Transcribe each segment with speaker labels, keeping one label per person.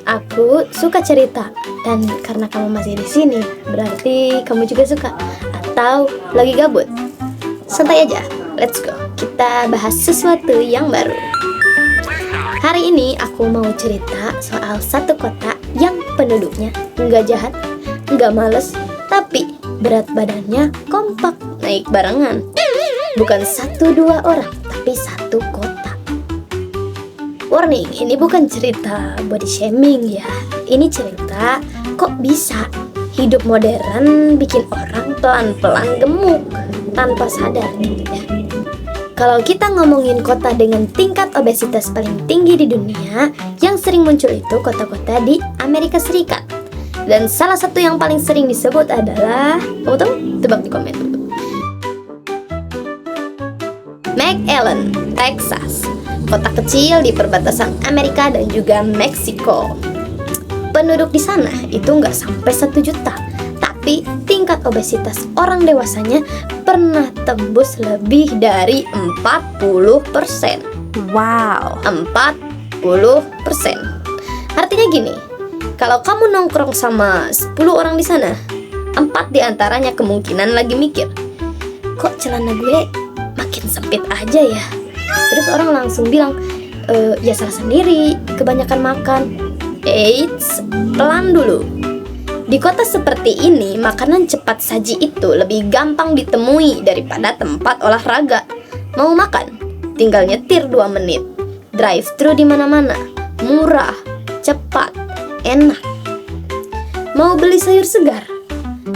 Speaker 1: Aku suka cerita, dan karena kamu masih di sini, berarti kamu juga suka. Atau lagi gabut? Santai aja, let's go. Kita bahas sesuatu yang baru. Hari ini aku mau cerita soal satu kota yang penduduknya nggak jahat, nggak males, tapi berat badannya kompak, naik barengan. Bukan 1-2 orang, tapi satu kota. Warning, ini bukan cerita body shaming ya. Ini cerita kok bisa hidup modern bikin orang pelan-pelan gemuk tanpa sadar gitu ya. Kalau kita ngomongin kota dengan tingkat obesitas paling tinggi di dunia, yang sering muncul itu kota-kota di Amerika Serikat. Dan salah satu yang paling sering disebut adalah, kamu tahu? Tebak di komen dulu. McAllen, Texas. Kota kecil di perbatasan Amerika dan juga Meksiko. Penduduk di sana itu nggak sampai 1 juta, tapi tingkat obesitas orang dewasanya pernah tembus lebih dari 40%.
Speaker 2: Wow,
Speaker 1: 40%. Artinya gini, kalau kamu nongkrong sama 10 orang di sana, 4 diantaranya kemungkinan lagi mikir, kok celana gue makin sempit aja ya? Terus orang langsung bilang, ya salah sendiri, kebanyakan makan. Eits, pelan dulu. Di kota seperti ini, makanan cepat saji itu lebih gampang ditemui daripada tempat olahraga. Mau makan? Tinggal nyetir 2 menit. Drive-thru di mana-mana. Murah, cepat, enak. Mau beli sayur segar?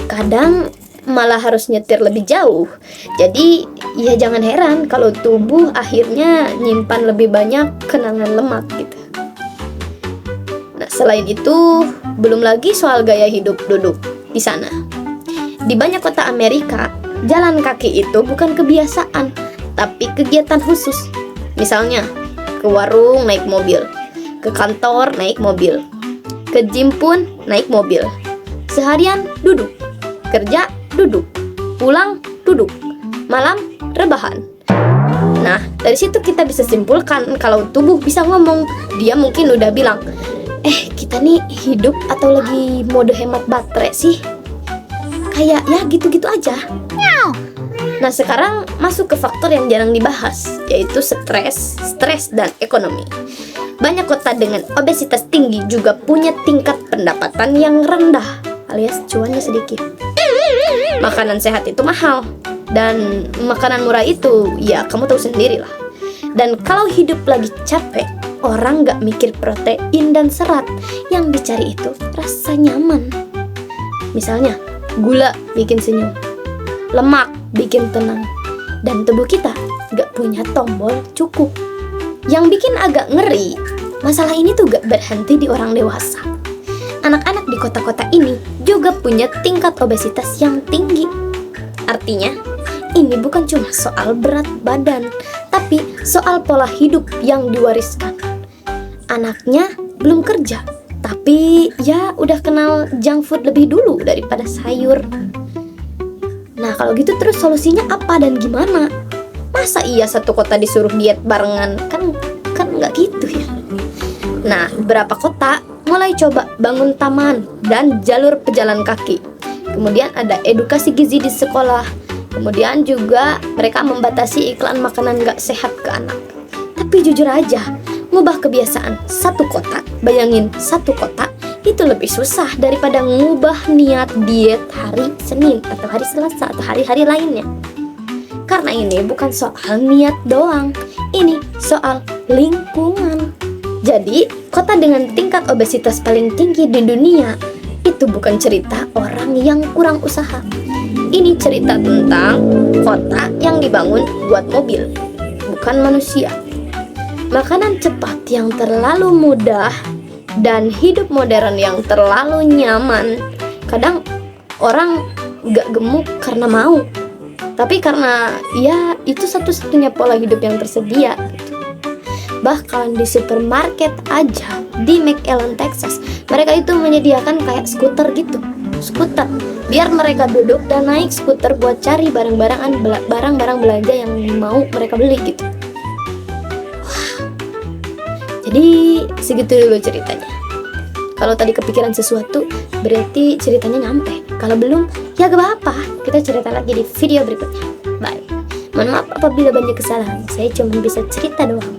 Speaker 1: Kadang malah harus nyetir lebih jauh. Jadi ya jangan heran kalau tubuh akhirnya nyimpan lebih banyak kenangan lemak gitu. Nah, selain itu, belum lagi soal gaya hidup duduk di sana. Di banyak kota Amerika, jalan kaki itu bukan kebiasaan, tapi kegiatan khusus. Misalnya, ke warung naik mobil, ke kantor naik mobil, ke gym pun naik mobil. Seharian duduk, kerja duduk, pulang duduk, malam rebahan. Nah, dari situ kita bisa simpulkan kalau tubuh bisa ngomong. Dia mungkin udah bilang, kita nih hidup atau lagi mode hemat baterai sih? Kayak ya gitu-gitu aja. Nah, sekarang masuk ke faktor yang jarang dibahas, yaitu stres dan ekonomi. Banyak kota dengan obesitas tinggi juga punya tingkat pendapatan yang rendah, alias cuannya sedikit. Makanan sehat itu mahal, dan makanan murah itu ya kamu tahu sendiri lah. Dan kalau hidup lagi capek, orang gak mikir protein dan serat. Yang dicari itu rasa nyaman. Misalnya, gula bikin senyum, lemak bikin tenang, dan tubuh kita gak punya tombol cukup. Yang bikin agak ngeri, masalah ini tuh gak berhenti di orang dewasa. Anak-anak di kota-kota ini juga punya tingkat obesitas yang tinggi. Artinya, ini bukan cuma soal berat badan, tapi soal pola hidup yang diwariskan. Anaknya belum kerja, tapi ya udah kenal junk food lebih dulu daripada sayur. Nah, kalau gitu terus solusinya apa dan gimana? Masa iya satu kota disuruh diet barengan? Kan nggak gitu ya. Nah, beberapa kota mulai coba bangun taman dan jalur pejalan kaki. Kemudian ada edukasi gizi di sekolah. Kemudian juga mereka membatasi iklan makanan gak sehat ke anak. Tapi jujur aja, ngubah kebiasaan satu kota, bayangin satu kota, itu lebih susah daripada ngubah niat diet hari Senin atau hari Selasa atau hari-hari lainnya. Karena ini bukan soal niat doang, ini soal lingkungan. Jadi, kota dengan tingkat obesitas paling tinggi di dunia itu bukan cerita orang yang kurang usaha. Ini cerita tentang kota yang dibangun buat mobil, bukan manusia. Makanan cepat yang terlalu mudah dan hidup modern yang terlalu nyaman. Kadang orang gak gemuk karena mau, tapi karena ya itu satu-satunya pola hidup yang tersedia. Bahkan di supermarket aja di McAllen, Texas, mereka itu menyediakan kayak skuter gitu. Skuter, biar mereka duduk dan naik skuter buat cari barang-barang belanja yang mau mereka beli gitu. Wah. Jadi segitu dulu ceritanya. Kalau tadi kepikiran sesuatu, berarti ceritanya nyampe. Kalau belum, ya gak apa-apa. Kita cerita lagi di video berikutnya. Bye. Mohon maaf apabila banyak kesalahan. Saya cuma bisa cerita doang.